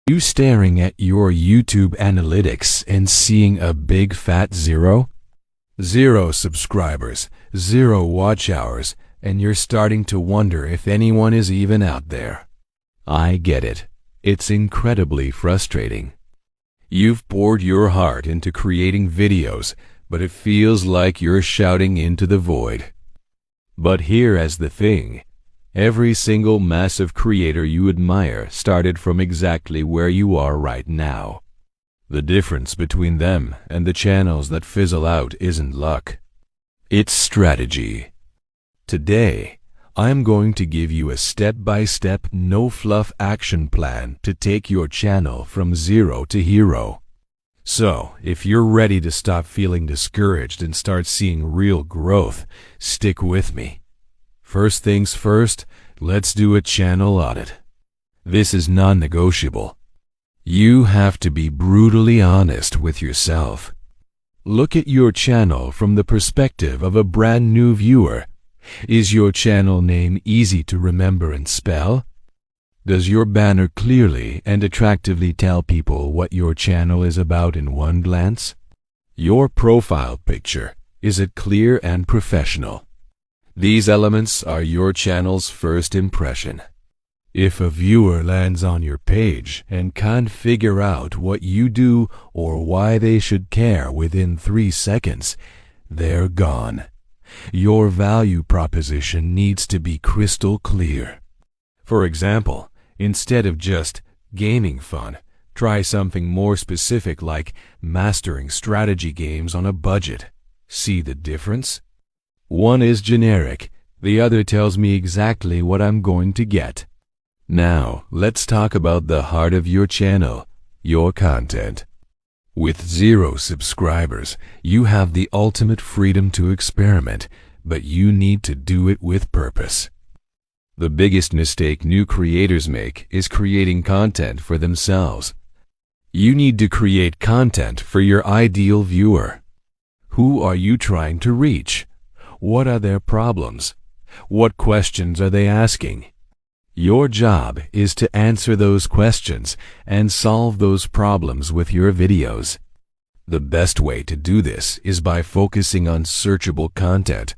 You staring at your YouTube analytics and seeing a big fat zero? 0 subscribers, 0 watch hours, and you're starting to wonder if anyone is even out there. I get it. It's incredibly frustrating. You've poured your heart into creating videos, but it feels like you're shouting into the void. But here's the thing. Every single massive creator you admire started from exactly where you are right now. The difference between them and the channels that fizzle out isn't luck. It's strategy. Today, I'm going to give you a step-by-step, no-fluff action plan to take your channel from 0 to hero. So, if you're ready to stop feeling discouraged and start seeing real growth, stick with me. First things first, let's do a channel audit. This is non-negotiable. You have to be brutally honest with yourself. Look at your channel from the perspective of a brand new viewer. Is your channel name easy to remember and spell? Does your banner clearly and attractively tell people what your channel is about in one glance? Your profile picture, is it clear and professional? These elements are your channel's first impression. If a viewer lands on your page and can't figure out what you do or why they should care within 3 seconds, they're gone. Your value proposition needs to be crystal clear. For example, instead of just gaming fun, try something more specific like mastering strategy games on a budget. See the difference? One is generic, the other tells me exactly what I'm going to get. Now, let's talk about the heart of your channel, your content. With 0 subscribers, you have the ultimate freedom to experiment, but you need to do it with purpose. The biggest mistake new creators make is creating content for themselves. You need to create content for your ideal viewer. Who are you trying to reach? What are their problems? What questions are they asking? Your job is to answer those questions and solve those problems with your videos. The best way to do this is by focusing on searchable content.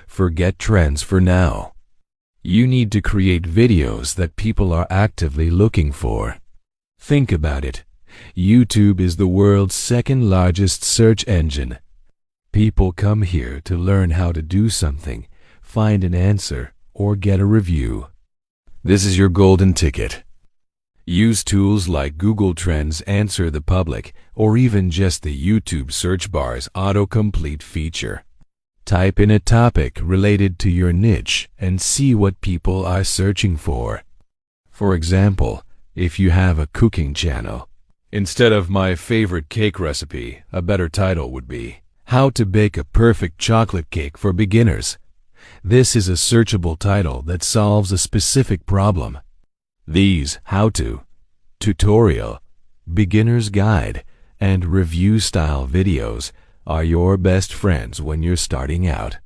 Forget trends for now. You need to create videos that people are actively looking for. Think about it. YouTube is the world's second largest search engine. People come here to learn how to do something, find an answer, or get a review. This is your golden ticket. Use tools like Google Trends Answer the Public, or even just the YouTube search bar's autocomplete feature. Type in a topic related to your niche and see what people are searching for. For example, if you have a cooking channel, instead of my favorite cake recipe, a better title would be How to Bake a Perfect Chocolate Cake for Beginners. This is a searchable title that solves a specific problem. These how-to, tutorial, beginner's guide, and review-style videos are your best friends when you're starting out.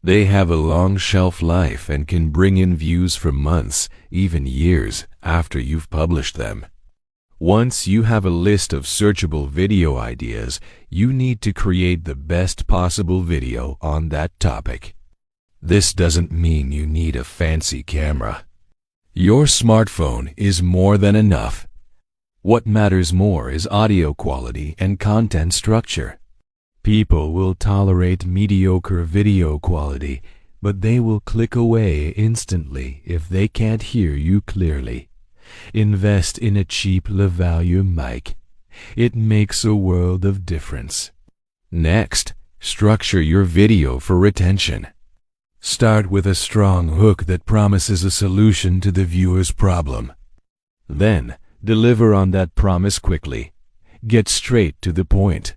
They have a long shelf life and can bring in views for months, even years, after you've published them. Once you have a list of searchable video ideas, you need to create the best possible video on that topic. This doesn't mean you need a fancy camera. Your smartphone is more than enough. What matters more is audio quality and content structure. People will tolerate mediocre video quality, but they will click away instantly if they can't hear you clearly. Invest in a cheap lavalier mic. It makes a world of difference. Next, structure your video for retention. Start with a strong hook that promises a solution to the viewer's problem. Then, deliver on that promise quickly. Get straight to the point.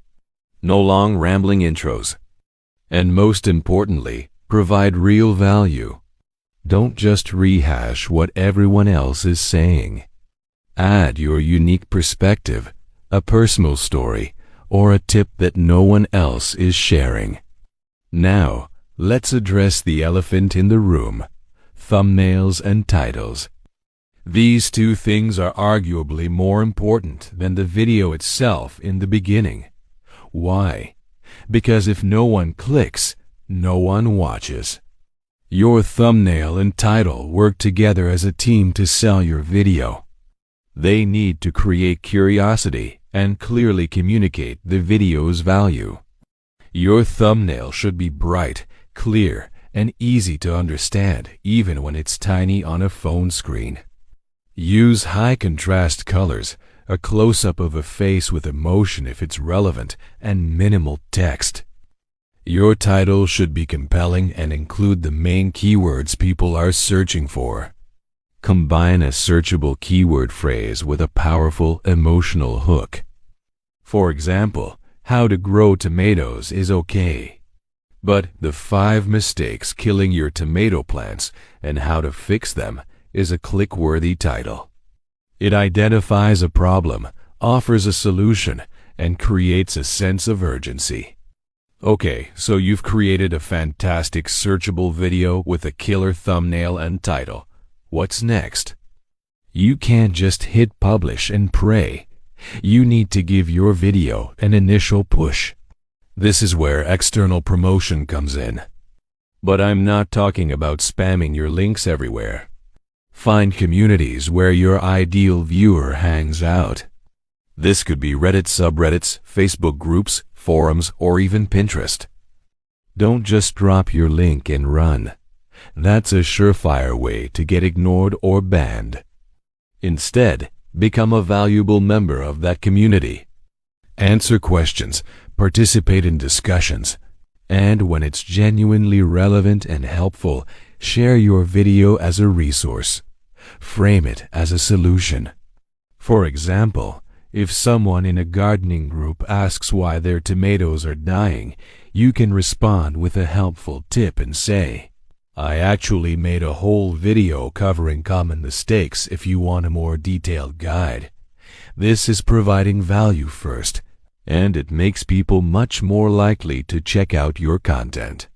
No long rambling intros. And most importantly, provide real value. Don't just rehash what everyone else is saying. Add your unique perspective, a personal story, or a tip that no one else is sharing. Now, let's address the elephant in the room, thumbnails and titles. These two things are arguably more important than the video itself in the beginning. Why? Because if no one clicks, no one watches. Your thumbnail and title work together as a team to sell your video. They need to create curiosity and clearly communicate the video's value. Your thumbnail should be bright, clear, and easy to understand, even when it's tiny on a phone screen. Use high contrast colors, a close-up of a face with emotion if it's relevant, and minimal text. Your title should be compelling and include the main keywords people are searching for. Combine a searchable keyword phrase with a powerful emotional hook. For example, how to grow tomatoes is okay. But the 5 mistakes killing your tomato plants and how to fix them is a click-worthy title. It identifies a problem, offers a solution, and creates a sense of urgency. Okay, so you've created a fantastic searchable video with a killer thumbnail and title. What's next? You can't just hit publish and pray. You need to give your video an initial push. This is where external promotion comes in. But I'm not talking about spamming your links everywhere. Find communities where your ideal viewer hangs out. This could be Reddit subreddits, Facebook groups, forums, or even Pinterest. Don't just drop your link and run. That's a surefire way to get ignored or banned. Instead, become a valuable member of that community. Answer questions, participate in discussions, and when it's genuinely relevant and helpful, share your video as a resource. Frame it as a solution. For example, if someone in a gardening group asks why their tomatoes are dying, you can respond with a helpful tip and say, "I actually made a whole video covering common mistakes if you want a more detailed guide." This is providing value first, and it makes people much more likely to check out your content.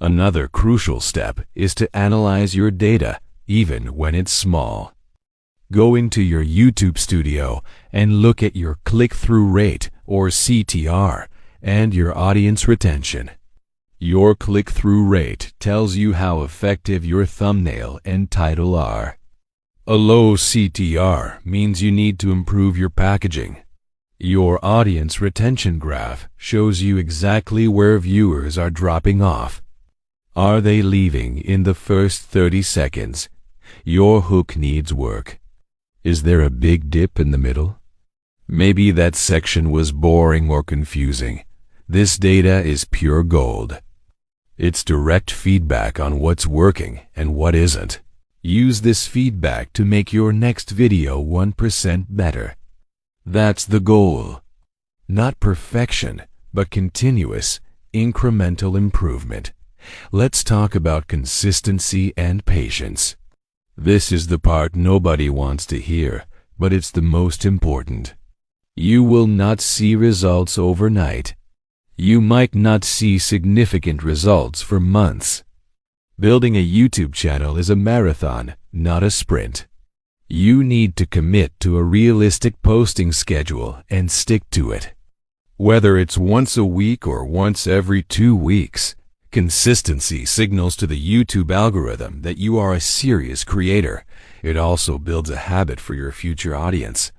Another crucial step is to analyze your data, even when it's small. Go into your YouTube studio and look at your click-through rate, or CTR, and your audience retention. Your click-through rate tells you how effective your thumbnail and title are. A low CTR means you need to improve your packaging. Your audience retention graph shows you exactly where viewers are dropping off. Are they leaving in the first 30 seconds? Your hook needs work. Is there a big dip in the middle? Maybe that section was boring or confusing. This data is pure gold. It's direct feedback on what's working and what isn't. Use this feedback to make your next video 1% better. That's the goal. Not perfection, but continuous, incremental improvement. Let's talk about consistency and patience. This is the part nobody wants to hear, but it's the most important. You will not see results overnight. You might not see significant results for months. Building a YouTube channel is a marathon, not a sprint. You need to commit to a realistic posting schedule and stick to it. Whether it's once a week or once every 2 weeks, consistency signals to the YouTube algorithm that you are a serious creator. It also builds a habit for your future audience.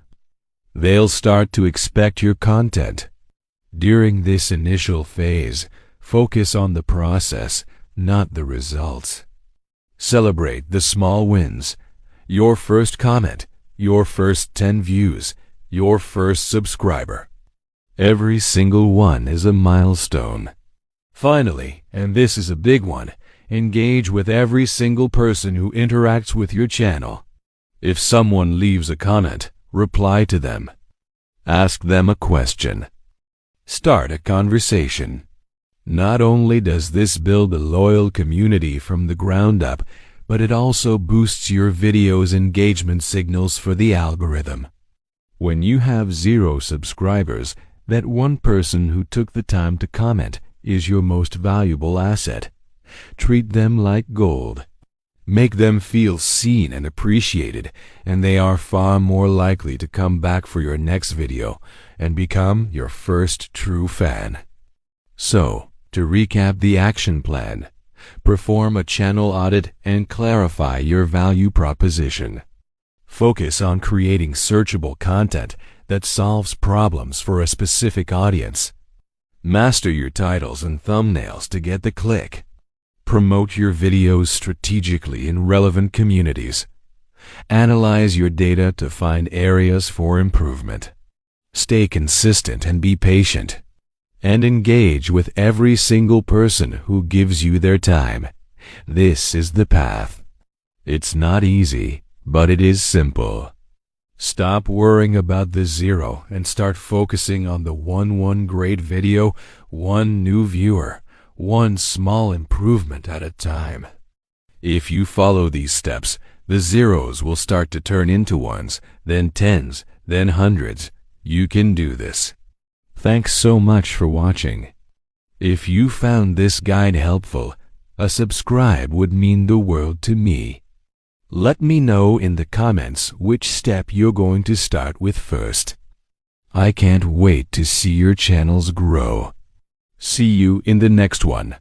They'll start to expect your content. During this initial phase, focus on the process, not the results. Celebrate the small wins. Your first comment, your first 10 views, your first subscriber. Every single one is a milestone. Finally, and this is a big one, engage with every single person who interacts with your channel. If someone leaves a comment, reply to them. Ask them a question. Start a conversation. Not only does this build a loyal community from the ground up, but it also boosts your video's engagement signals for the algorithm. When you have 0 subscribers, that one person who took the time to comment is your most valuable asset. Treat them like gold. Make them feel seen and appreciated, and they are far more likely to come back for your next video and become your first true fan. So, to recap the action plan, perform a channel audit and clarify your value proposition. Focus on creating searchable content that solves problems for a specific audience. Master your titles and thumbnails to get the click. Promote your videos strategically in relevant communities. Analyze your data to find areas for improvement. Stay consistent and be patient. And engage with every single person who gives you their time. This is the path. It's not easy, but it is simple. Stop worrying about the zero and start focusing on the one great video, one new viewer, one small improvement at a time. If you follow these steps, the zeros will start to turn into ones, then tens, then hundreds. You can do this. Thanks so much for watching. If you found this guide helpful, a subscribe would mean the world to me. Let me know in the comments which step you're going to start with first. I can't wait to see your channels grow. See you in the next one.